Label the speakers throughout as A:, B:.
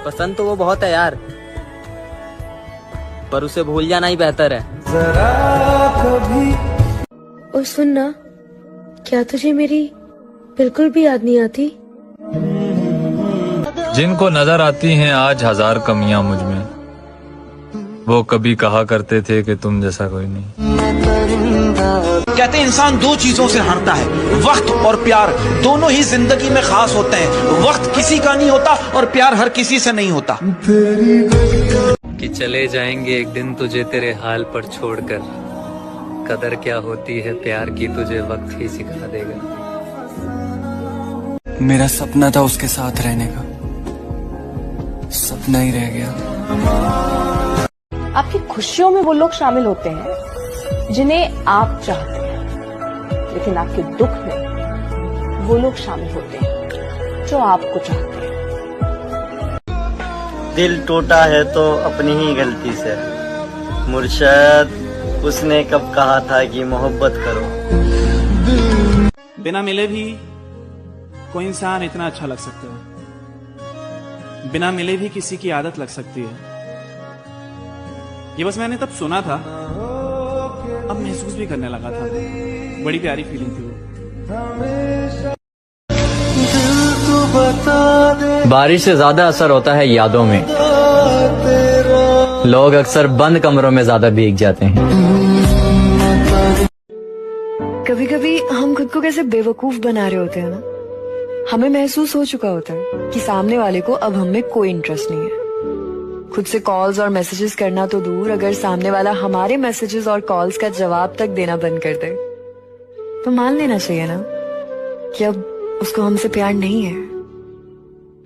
A: पसंद तो वो बहुत है यार, पर उसे भूल जाना ही बेहतर है।
B: और सुनना, क्या तुझे मेरी बिल्कुल भी याद नहीं आती?
C: जिनको नजर आती हैं आज हजार कमियां मुझ में, वो कभी कहा करते थे कि तुम जैसा कोई नहीं।
D: कहते हैं इंसान दो चीजों से हारता है, वक्त और प्यार। दोनों ही जिंदगी में खास होते हैं। वक्त किसी का नहीं होता और प्यार हर किसी से नहीं होता।
E: कि चले जाएंगे एक दिन तुझे तेरे हाल पर छोड़कर, कदर क्या होती है प्यार की तुझे वक्त ही सिखा देगा।
F: मेरा सपना था उसके साथ रहने का, सपना ही रह गया।
G: आपकी खुशियों में वो लोग शामिल होते हैं जिन्हें आप चाहते हैं, लेकिन आपके दुख में वो लोग शामिल होते हैं जो आपको चाहते हैं।
H: दिल टूटा है तो अपनी ही गलती से, मुर्शद उसने कब कहा था कि मोहब्बत करो।
D: बिना मिले भी कोई इंसान इतना अच्छा लग सकता है, बिना मिले भी किसी की आदत लग सकती है। ये बस मैंने तब सुना था, अब महसूस भी करने लगा था। बड़ी प्यारी फीलिंग थी वो।
E: बारिश से ज्यादा असर होता है यादों में, लोग अक्सर बंद कमरों में ज्यादा भीग जाते हैं।
B: कभी कभी हम खुद को कैसे बेवकूफ बना रहे होते हैं ना। हमें महसूस हो चुका होता है कि सामने वाले को अब हम में कोई इंटरेस्ट नहीं है। खुद से कॉल्स और मैसेजेस करना तो दूर, अगर सामने वाला हमारे मैसेजेस और कॉल्स का जवाब तक देना बंद कर दे तो मान लेना चाहिए ना कि अब उसको हमसे प्यार नहीं है।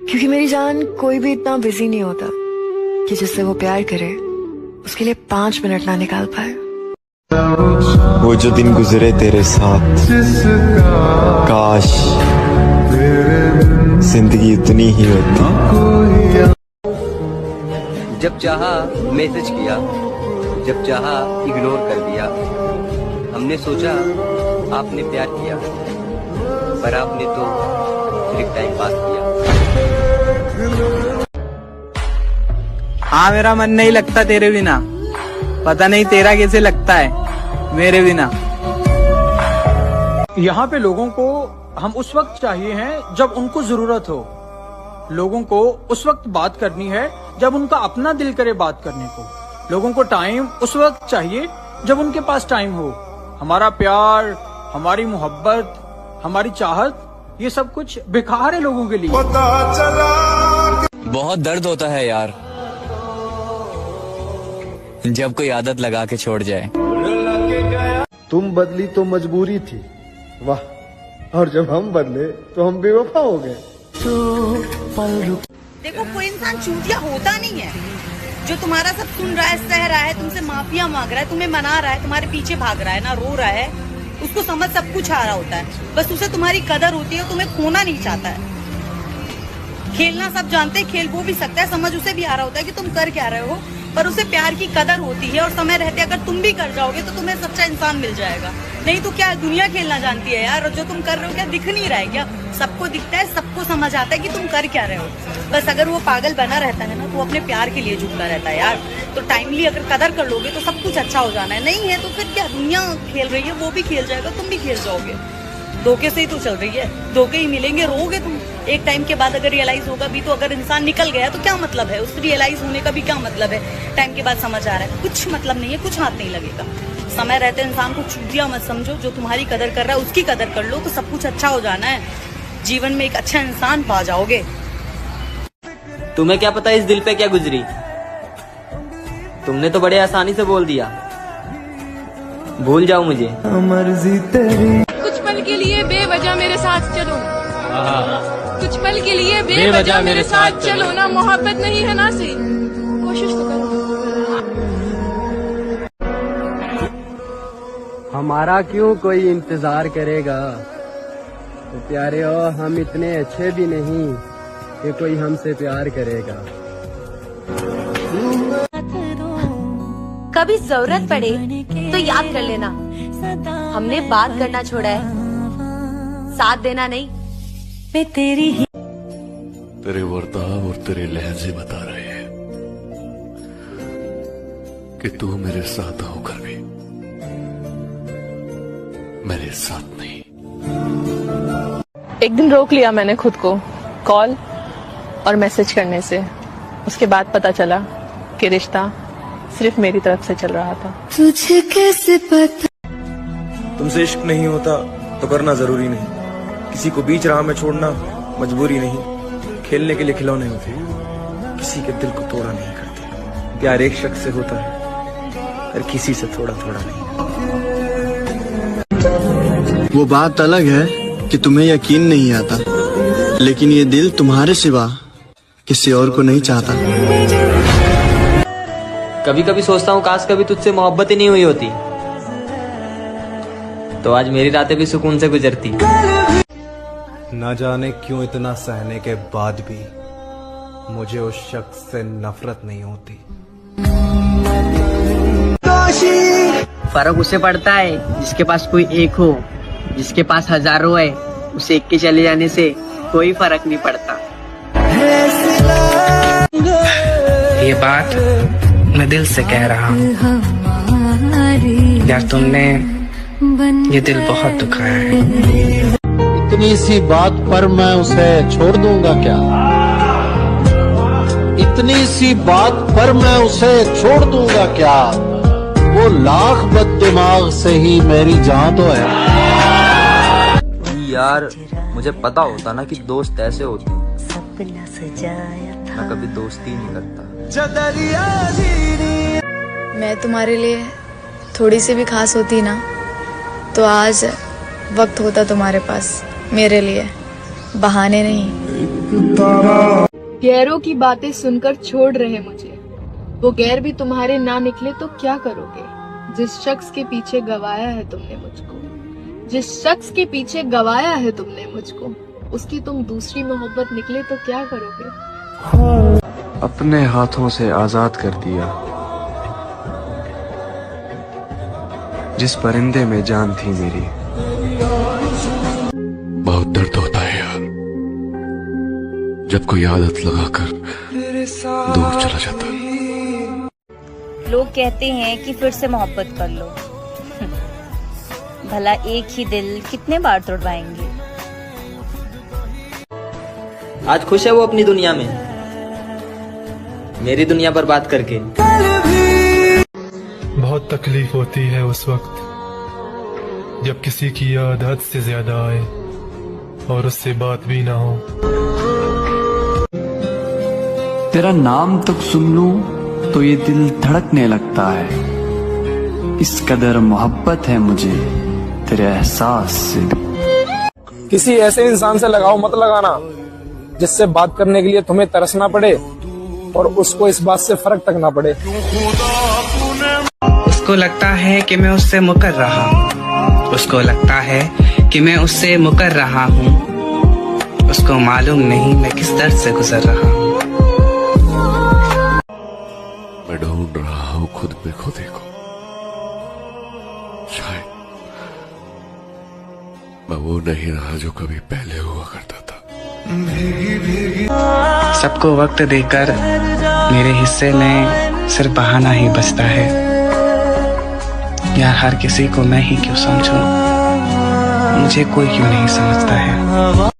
B: क्योंकि मेरी जान, कोई भी इतना बिजी नहीं होता कि जिससे वो प्यार करे उसके लिए 5 मिनट ना निकाल पाए।
F: वो जो दिन गुजरे तेरे साथ, काश जिंदगी इतनी ही होती।
A: जब चाहा मैसेज किया, जब चाहा इग्नोर कर दिया। हमने सोचा आपने प्यार किया, पर आपने तो सिर्फ टाइम पास किया।
I: हाँ, मेरा मन नहीं लगता तेरे बिना, पता नहीं तेरा कैसे लगता है मेरे बिना।
J: यहाँ पे लोगों को हम उस वक्त चाहिए हैं जब उनको जरूरत हो। लोगों को उस वक्त बात करनी है जब उनका अपना दिल करे बात करने को। लोगों को टाइम उस वक्त चाहिए जब उनके पास टाइम हो। हमारा प्यार, हमारी मोहब्बत, हमारी चाहत, ये सब कुछ बेकार है लोगों के लिए।
E: बहुत दर्द होता है यार जब कोई आदत लगा के छोड़ जाए।
K: तुम बदली तो मजबूरी थी, वाह, और जब हम बदले तो हम बेवफा हो गए।
G: देखो, कोई इंसान चूतिया होता नहीं है जो तुम्हारा सब सुन रहा है, सह रहा है, तुमसे माफिया मांग रहा है, तुम्हें मना रहा है, तुम्हारे पीछे भाग रहा है ना, रो रहा है। उसको समझ सब कुछ आ रहा होता है, बस उसे तुम्हारी कदर होती है, तुम्हें खोना नहीं चाहता है। खेलना सब जानते हैं, खेल वो भी सकता है, समझ उसे भी आ रहा होता है कि तुम कर क्या रहे हो, पर उसे प्यार की कदर होती है। और समय रहते अगर तुम भी कर जाओगे तो तुम्हें सच्चा इंसान मिल जाएगा। नहीं तो क्या दुनिया खेलना जानती है यार, और जो तुम कर रहे हो क्या दिख नहीं रहा है क्या? सबको दिखता है, सबको समझ आता है कि तुम कर क्या रहे हो। बस अगर वो पागल बना रहता है ना, तो वो अपने प्यार के लिए झुकता रहता है यार। तो टाइमली अगर कदर कर लोगे तो सब कुछ अच्छा हो जाना है। नहीं है तो फिर क्या, दुनिया खेल रही है, वो भी खेल जाएगा, तुम भी खेल जाओगे। धोखे से ही तो चल रही है, धोखे ही मिलेंगे, रोगे तुम। एक टाइम के बाद अगर रियलाइज होगा भी, तो अगर इंसान निकल गया तो क्या मतलब है, उस रियलाइज होने का भी क्या मतलब है? टाइम के बाद समझ आ रहा है, कुछ मतलब नहीं है, कुछ हाथ नहीं लगेगा। समय रहते इंसान को चूतिया मत समझो, जो तुम्हारी कदर कर रहा है उसकी कदर कर लो, तो सब कुछ अच्छा हो जाना है। जीवन में एक अच्छा इंसान पा जाओगे।
A: तुम्हें क्या पता इस दिल पे क्या गुजरी, तुमने तो बड़े आसानी से बोल दिया भूल जाओ मुझे।
K: मर्जी तेरी।
B: कुछ पल के लिए बेवजह मेरे साथ चलो, कुछ पल के लिए
E: बेवजह मेरे साथ चलो
B: ना, मोहब्बत नहीं है ना सी, कोशिश तो करो।
I: हमारा क्यों कोई इंतजार करेगा, तो प्यारे हो हम इतने अच्छे भी नहीं कि कोई हमसे प्यार करेगा।
B: कभी जरूरत पड़े तो याद कर लेना, हमने बात करना छोड़ा है, साथ देना नहीं।
L: तेरे वर्ताव और तेरे लहजे बता रहे हैं कि तू मेरे साथ होकर भी मेरे साथ नहीं।
M: एक दिन रोक लिया मैंने खुद को कॉल और मैसेज करने से। उसके बाद पता चला कि रिश्ता सिर्फ मेरी तरफ से चल रहा था।
B: तुझे कैसे पता?
N: तुमसे इश्क नहीं होता तो करना जरूरी नहीं। किसी को बीच राह में छोड़ना मजबूरी नहीं। खेलने के लिए खिलौने होते हैं, किसी के दिल को तोड़ा नहीं करते। प्यार एक शख्स से होता है, हर किसी से थोड़ा थोड़ा नहीं।
F: वो बात अलग है कि तुम्हें यकीन नहीं आता, लेकिन ये दिल तुम्हारे सिवा किसी और को नहीं चाहता।
O: कभी कभी सोचता हूँ काश कभी तुझसे मोहब्बत ही नहीं हुई होती, तो आज मेरी रातें भी सुकून से गुजरती।
P: ना जाने क्यों इतना सहने के बाद भी मुझे उस शख्स से नफरत नहीं होती।
O: फर्क उसे पड़ता है जिसके पास कोई एक हो, जिसके पास हजारों है उसे एक के चले जाने से कोई फर्क नहीं पड़ता।
Q: ये बात मैं दिल से कह रहा हूँ यार, तुमने ये दिल बहुत दुखाया है।
R: इतनी सी बात पर मैं उसे छोड़ दूंगा क्या? इतनी सी बात पर मैं उसे छोड़ दूंगा क्या? वो लाख बददिमाग से ही मेरी जान तो है।
O: यार मुझे पता होता ना कि दोस्त ऐसे होते हैं, मैं कभी दोस्ती ही नहीं करता।
B: मैं तुम्हारे लिए थोड़ी सी भी खास होती ना, तो आज वक्त होता तुम्हारे पास मेरे लिए, बहाने नहीं।
M: गैरों की बातें सुनकर छोड़ रहे मुझे, वो गैर भी तुम्हारे ना निकले तो क्या करोगे? जिस शख्स के पीछे गवाया है तुमने मुझको, जिस शख्स के पीछे गवाया है तुमने मुझको, उसकी तुम दूसरी मोहब्बत निकले तो क्या करोगे?
F: अपने हाथों से आजाद कर दिया जिस परिंदे में जान थी मेरी।
L: बहुत दर्द होता है यार, जब कोई आदत लगाकर दूर चला जाता।
G: लोग कहते हैं कि फिर से मोहब्बत कर लो। भला एक ही दिल कितने बार तोड़वाएंगे?
O: आज खुश है वो अपनी दुनिया में, मेरी दुनिया बर्बाद करके।
S: बहुत तकलीफ होती है उस वक्त जब किसी की याद हद से ज्यादा आए और उससे बात भी ना हो।
F: तेरा नाम तक सुन लूं तो ये दिल धड़कने लगता है। इस कदर मोहब्बत है मुझे तेरे एहसास से भी।
J: किसी ऐसे इंसान से लगाव मत लगाना जिससे बात करने के लिए तुम्हें तरसना पड़े और उसको इस बात से फर्क तक ना पड़े।
Q: उसको लगता है कि मैं उससे मुकर रहा हूँ, उसको लगता है कि मैं उससे मुकर रहा हूँ, उसको मालूम नहीं मैं किस दर्द से गुजर रहा हूँ।
L: मैं ढूंढ रहा हूँ खुद में खुदी को, शायद मैं वो नहीं रहा जो कभी पहले हुआ करता था।
Q: सबको वक्त देकर मेरे हिस्से में सिर्फ बहाना ही बचता है। यार हर किसी को मैं ही क्यों समझूं, मुझे कोई क्यों नहीं समझता है।